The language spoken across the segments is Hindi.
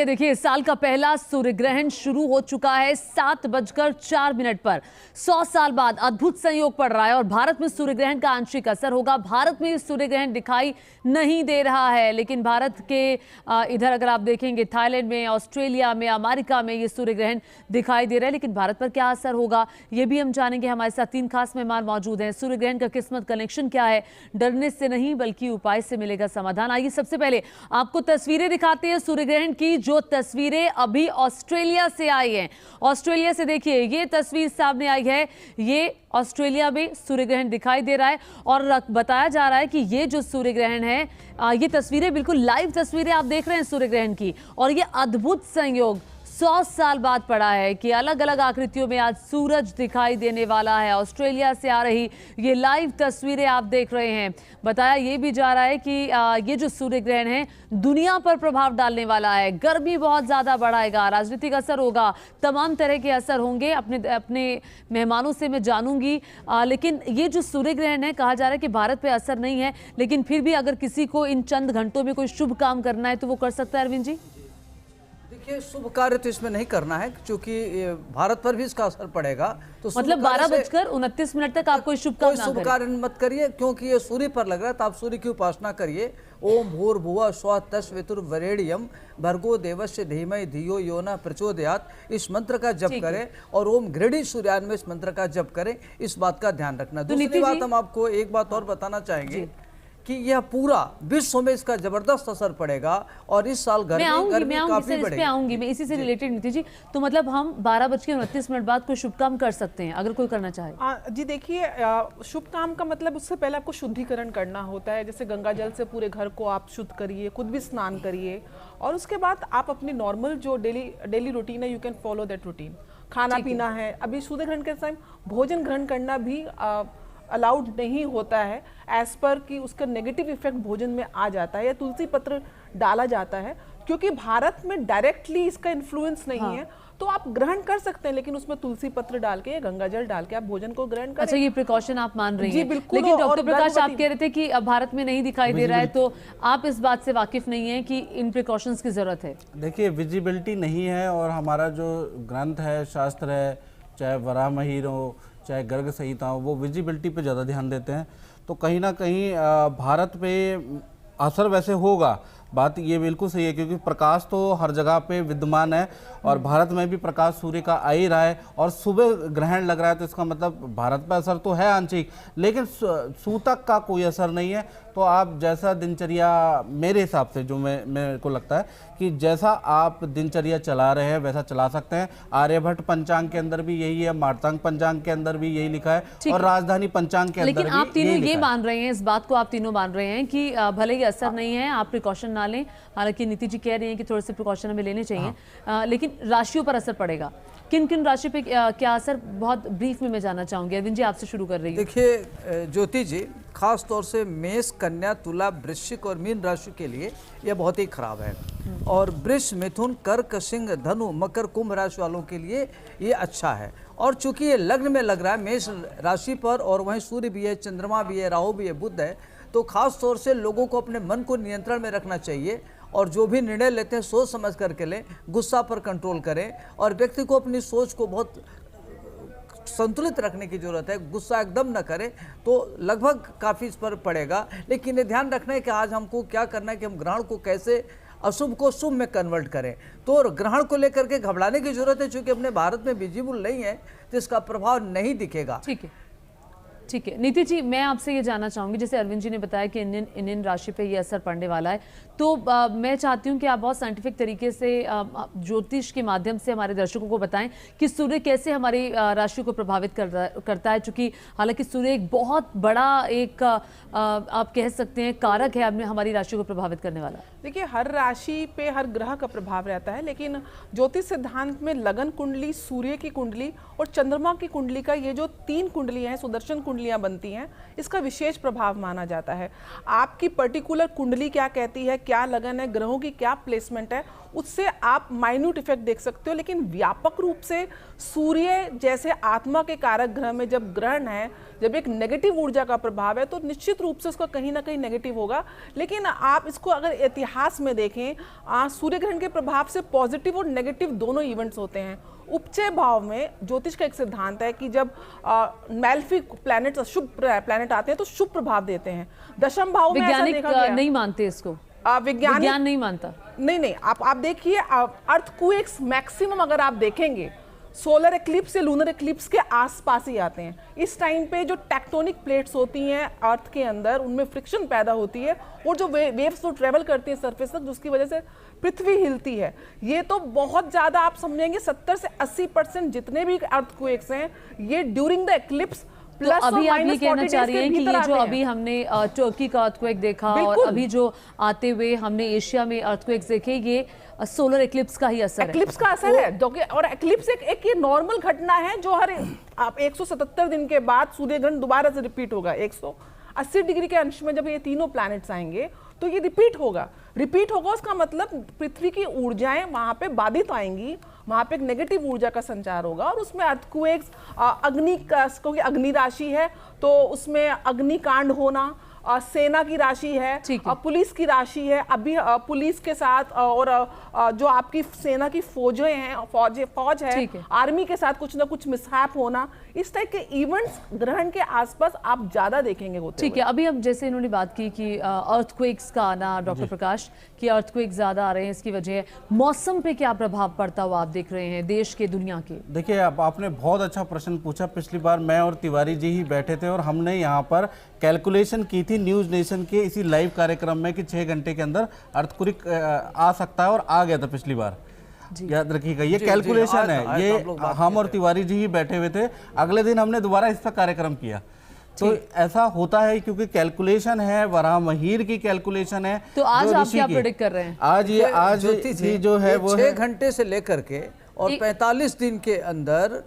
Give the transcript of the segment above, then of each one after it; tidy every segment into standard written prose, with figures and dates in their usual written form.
देखिए, इस साल का पहला सूर्य ग्रहण शुरू हो चुका है 7:04 पर। 100 साल बाद अद्भुत संयोग पड़ रहा है और भारत में सूर्य ग्रहण का आंशिक असर होगा। भारत में सूर्य ग्रहण दिखाई नहीं दे रहा है, लेकिन भारत के इधर अगर आप देखेंगे थाईलैंड में, ऑस्ट्रेलिया में, अमेरिका में ये सूर्य ग्रहण दिखाई दे रहा है। लेकिन भारत पर क्या असर होगा ये भी हम जानेंगे। हमारे साथ 3 खास मेहमान मौजूद हैं। सूर्य ग्रहण का किस्मत कनेक्शन क्या है? डरने से नहीं बल्कि उपाय से मिलेगा समाधान। आइए सबसे पहले आपको तस्वीरें दिखाते हैं सूर्य ग्रहण की, जो तस्वीरें अभी ऑस्ट्रेलिया से आई हैं। ऑस्ट्रेलिया से देखिए, ये तस्वीर सामने आई है। ये ऑस्ट्रेलिया में सूर्य ग्रहण दिखाई दे रहा है और बताया जा रहा है कि ये जो सूर्य ग्रहण है, ये तस्वीरें बिल्कुल लाइव तस्वीरें आप देख रहे हैं सूर्य ग्रहण की। और ये अद्भुत संयोग 100 साल बाद पड़ा है कि अलग अलग आकृतियों में आज सूरज दिखाई देने वाला है। ऑस्ट्रेलिया से आ रही ये लाइव तस्वीरें आप देख रहे हैं। बताया ये भी जा रहा है कि ये जो सूर्य ग्रहण है दुनिया पर प्रभाव डालने वाला है। गर्मी बहुत ज़्यादा बढ़ाएगा, राजनीतिक असर होगा, तमाम तरह के असर होंगे। अपने मेहमानों से मैं जानूंगी। लेकिन ये जो सूर्य ग्रहण है, कहा जा रहा है कि भारत पर असर नहीं है, लेकिन फिर भी अगर किसी को इन चंद घंटों में कोई शुभ काम करना है तो वो कर सकता है। अरविंद जी, देखिए, शुभ कार्य तो इसमें नहीं करना है क्योंकि भारत पर भी इसका असर पड़ेगा। तो मतलब 12:29 तक आप कोई शुभ कार्य मत करिए, क्योंकि ये सूर्य पर लग रहा है। तो आप सूर्य की उपासना करिए। ओम भूर्भुवः स्वः तस्वितुर्वरेण्यं भर्गो देवस्य धीमहि धियो यो न प्रचोदयात्, इस मंत्र का जप करें। और ओम घृणी सूर्यान्वय इस मंत्र का जप करें। इस बात का ध्यान रखना। दूसरी बात, हम आपको एक बात और बताना चाहेंगे कि यह पूरा विश्व में इसका जबरदस्त असर पड़ेगा और इस साल गर्मी काफी बढ़ेगी। मैं इसी से रिलेटेड नीति जी, तो मतलब हम 12:29 बाद कोई शुभ काम कर सकते हैं अगर कोई करना चाहे? जी देखिए, शुभ काम का मतलब उससे पहले आपको शुद्धिकरण करना होता है। जैसे गंगा जल से पूरे घर को आप शुद्ध करिए, खुद भी स्नान करिए और उसके बाद आप अपनी नॉर्मल जो डेली रूटीन है, you can follow that routine. खाना पीना है, अभी सूर्य ग्रहण के टाइम भोजन ग्रहण करना भी अलाउड नहीं होता है एज पर कि उसका नेगेटिव इफेक्ट भोजन में आ जाता है, या तुलसी पत्र डाला जाता है। क्योंकि भारत में डायरेक्टली इसका इन्फ्लुएंस नहीं है, तो आप ग्रहण कर सकते हैं, लेकिन उसमें तुलसी पत्र डाल के या गंगा जल डाल के आप भोजन को ग्रहण करें। अच्छा, ये प्रिकॉशन आप मान रही हैं? जी बिल्कुल। लेकिन डॉक्टर प्रकाश, आप कह रहे थे कि भारत में नहीं दिखाई दे रहा है, तो आप इस बात से वाकिफ नहीं है कि इन प्रिकॉशंस की जरूरत है? देखिए, विजिबिलिटी नहीं है और हमारा जो ग्रंथ है, शास्त्र है, चाहे वराहमिहिर हो चाहे गर्ग संहिता हो, वो विजिबिलिटी पे ज़्यादा ध्यान देते हैं। तो कहीं ना कहीं भारत पे असर वैसे होगा, बात ये बिल्कुल सही है, क्योंकि प्रकाश तो हर जगह पे विद्यमान है और भारत में भी प्रकाश सूर्य का आ ही रहा है और सुबह ग्रहण लग रहा है। तो इसका मतलब भारत पर असर तो है आंशिक, लेकिन सूतक का कोई असर नहीं है। तो आप जैसा दिनचर्या, मेरे हिसाब से जो मेरे को लगता है कि जैसा आप दिनचर्या चला रहे हैं वैसा चला सकते हैं। आर्यभट्ट पंचांग के अंदर भी यही है, मार्तांग पंचांग के अंदर भी यही लिखा है और राजधानी पंचांग के अंदर भी। लेकिन आप तीनों ये मान रहे हैं, इस बात को आप तीनों मान रहे हैं कि भले ही असर नहीं है, आप प्रिकॉशन ना लें। हालांकि नीति जी कह रही हैं कि थोड़े से प्रिकॉशन हमें लेने चाहिए। लेकिन राशियों पर असर पड़ेगा। किन किन राशि पे क्या असर, बहुत ब्रीफ में मैं जानना चाहूंगी। अरविंद जी, आपसे शुरू कर रही हूँ। देखिए ज्योति जी, खास तौर से मेष, कन्या, तुला, वृश्चिक और मीन राशि के लिए यह बहुत ही खराब है। और वृष, मिथुन, कर्क, सिंह, धनु, मकर, कुंभ राशि वालों के लिए ये अच्छा है। और चूंकि ये लग्न में लग रहा है मेष राशि पर, और वहीं सूर्य भी है, चंद्रमा भी है, राहु भी है, बुध है, तो खास तौर से लोगों को अपने मन को नियंत्रण में रखना चाहिए और जो भी निर्णय लेते हैं सोच समझ करके लें। गुस्सा पर कंट्रोल करें और व्यक्ति को अपनी सोच को बहुत संतुलित रखने की जरूरत है। गुस्सा एकदम न करें तो लगभग काफ़ी इस पर पड़ेगा। लेकिन ये ध्यान रखना है कि आज हमको क्या करना है कि हम ग्रहण को कैसे अशुभ को शुभ में कन्वर्ट करें। तो ग्रहण को लेकर के घबराने की जरूरत है, क्योंकि अपने भारत में विजिबल नहीं है तो इसका प्रभाव नहीं दिखेगा। ठीक है, ठीक है। नीति जी, मैं आपसे ये जानना चाहूंगी, जैसे अरविंद जी ने बताया कि इंडियन राशि पे ये असर पड़ने वाला है, तो मैं चाहती हूँ कि आप बहुत साइंटिफिक तरीके से ज्योतिष के माध्यम से हमारे दर्शकों को बताएं कि सूर्य कैसे हमारी राशि को प्रभावित करता है। चूंकि हालांकि सूर्य एक बहुत बड़ा एक आप कह सकते हैं कारक है हमारी राशि को प्रभावित करने वाला। देखिए, हर राशि पे हर ग्रह का प्रभाव रहता है, लेकिन ज्योतिष सिद्धांत में लगन कुंडली, सूर्य की कुंडली और चंद्रमा की कुंडली का ये जो 3 कुंडलियां हैं, सुदर्शन कुंडलियां बनती हैं, इसका विशेष प्रभाव माना जाता है। आपकी पर्टिकुलर कुंडली क्या कहती है, क्या लगन है, ग्रहों की क्या प्लेसमेंट है, उससे आप माइन्यूट इफेक्ट देख सकते हो। लेकिन व्यापक रूप से सूर्य जैसे आत्मा के कारक ग्रह में जब ग्रहण है, जब एक नेगेटिव ऊर्जा का प्रभाव है, तो निश्चित रूप से उसका कहीं ना कहीं नेगेटिव होगा। लेकिन आप इसको अगर इतिहास में देखें, सूर्य ग्रहण के प्रभाव से पॉजिटिव और नेगेटिव दोनों इवेंट्स होते हैं। उपचय भाव में ज्योतिष का एक सिद्धांत है कि जब मैल्फिक प्लैनेट, अशुभ प्लैनेट आते हैं तो शुभ प्रभाव देते हैं। दशम भाव में ऐसा वैज्ञानिक देखा गया। नहीं मानते इसको, विज्ञान नहीं मानता। नहीं, आप देखिए, अर्थक्वेक्स मैक्सिमम अगर आप देखेंगे सोलर एक्लिप्स या लूनर एक्लिप्स के आसपास ही आते हैं। इस टाइम पे जो टेक्टोनिक प्लेट्स होती हैं अर्थ के अंदर, उनमें फ्रिक्शन पैदा होती है और जो वेव्स तो ट्रेवल करती हैं सरफेस तक, जिसकी वजह से पृथ्वी हिलती है। ये तो बहुत ज़्यादा आप समझेंगे 70 से 80% जितने भी अर्थक्वेक्स हैं ये ड्यूरिंग द एक्लिप्स तो अभी आप ये कहना चाह रही हैं कि ये जो अभी हमने टर्की का अर्थक्वेक देखा और अभी जो आते हुए हमने एशिया में अर्थक्वेक्स देखे, ये सोलर एक्लिप्स का ही असर है? एक्लिप्स का असर है, जो कि और एक्लिप्स एक ये नॉर्मल घटना है जो हर आप 177 दिन के बाद सूर्य ग्रहण दोबारा से रिपीट होगा। 180 डिग्री के अंश में जब ये तीनों प्लैनेट्स आएंगे तो ये रिपीट होगा। उसका मतलब पृथ्वी की ऊर्जाएं वहां पे बाधित आएंगी, वहां पे एक नेगेटिव ऊर्जा का संचार होगा और उसमें अर्थक्वेक्स, अग्नि का, क्योंकि अग्नि राशि है तो उसमें अग्निकांड होना, सेना की राशि है, पुलिस की राशि है। अभी पुलिस के साथ और जो आपकी सेना की फौज है, आर्मी के साथ कुछ ना कुछ मिसहैप होना, इस टाइप के इवेंट्स ग्रहण के आसपास आप ज्यादा देखेंगे होते। ठीक है, अभी अब जैसे इन्होंने बात की कि अर्थक्वेक्स का आना, डॉक्टर प्रकाश, कि अर्थक्वेक ज्यादा आ रहे हैं, इसकी वजह मौसम पे क्या प्रभाव पड़ता हुआ आप देख रहे हैं देश के, दुनिया के? देखिए, आपने बहुत अच्छा प्रश्न पूछा। पिछली बार मैं और तिवारी जी ही बैठे थे और हमने यहाँ पर कैलकुलेशन की थी न्यूज़ नेशन के इसी लाइव कार्यक्रम में कि 6 घंटे के अंदर अर्थक्वेक आ सकता है, और आ गया था पिछली बार। याद रखिएगा, ये कैलकुलेशन है, ये हम और तिवारी जी ही बैठे हुए थे। अगले दिन हमने दोबारा इस पर कार्यक्रम किया। तो ऐसा होता है क्योंकि कैलकुलेशन है, वराहमहीर की कैलकुलेशन है। तो आज आप क्या प्रेडिक्ट कर रहे हैं? आज जो है वो 6 घंटे से लेकर के और 45 दिन के अंदर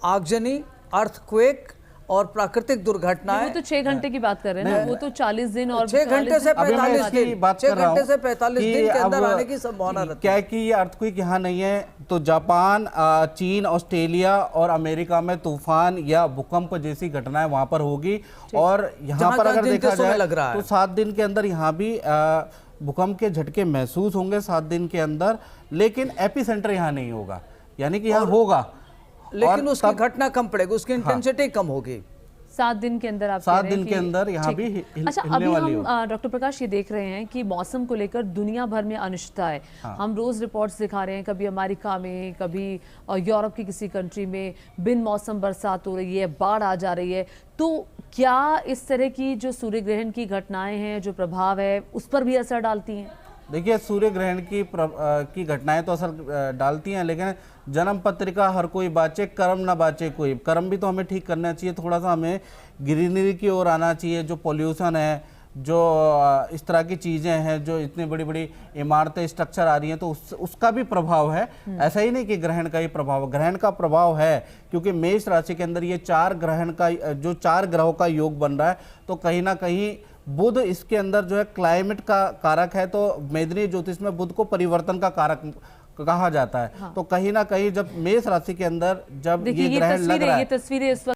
आगजनी, अर्थक्वेक और प्राकृतिक दुर्घटनाएं। वो तो 6 घंटे की बात कर रहे हैं ना, वो तो 40 दिन और 6 घंटे से 45 दिन, 6 घंटे से 45 दिन के अंदर आने की संभावना रहती है। क्या है कि ये अर्थक्वेक यहाँ नहीं है तो जापान, चीन, ऑस्ट्रेलिया और अमेरिका में तूफान या भूकंप जैसी घटनाएं वहां पर होगी। और यहाँ पर अगर देखा जाए तो 7 दिन के अंदर यहाँ भी भूकंप के झटके महसूस होंगे 7 दिन के अंदर, लेकिन एपिसेंटर यहाँ नहीं होगा, यानी कि यहाँ होगा लेकिन उसकी घटना कम पड़ेगी, उसकी इंटेंसिटी कम होगी। 7 दिन के अंदर आप 7 दिन के अंदर यहाँ भी अच्छा, अभी हम डॉक्टर प्रकाश ये देख रहे हैं कि मौसम को लेकर दुनिया भर में अनिश्चितता है। हम रोज रिपोर्ट्स दिखा रहे हैं, कभी अमेरिका में, कभी यूरोप की किसी कंट्री में बिन मौसम बरसात हो रही है, बाढ़ आ जा रही है। तो क्या इस तरह की जो सूर्य ग्रहण की घटनाएं हैं, जो प्रभाव है, उस पर भी असर डालती हैं? देखिए, सूर्य ग्रहण की घटनाएं तो असर डालती हैं, लेकिन जन्म पत्रिका हर कोई बाँचे, कर्म ना बाँचे कोई। कर्म भी तो हमें ठीक करना चाहिए, थोड़ा सा हमें ग्रीनरी की ओर आना चाहिए। जो पॉल्यूशन है, जो इस तरह की चीज़ें हैं, जो इतनी बड़ी बड़ी इमारतें, स्ट्रक्चर आ रही हैं, तो उसका भी प्रभाव है। ऐसा ही नहीं कि ग्रहण का ही प्रभाव, ग्रहण का प्रभाव है क्योंकि मेष राशि के अंदर ये 4 ग्रहों का योग बन रहा है। तो कहीं ना कहीं बुध इसके अंदर जो है क्लाइमेट का कारक है, तो मेदिनी ज्योतिष में बुध को परिवर्तन का कारक कहा जाता है। तो कहीं ना कहीं जब मेष राशि के अंदर जब ये ग्रहण लग रहा है, ये तस्वीरें इस वक्त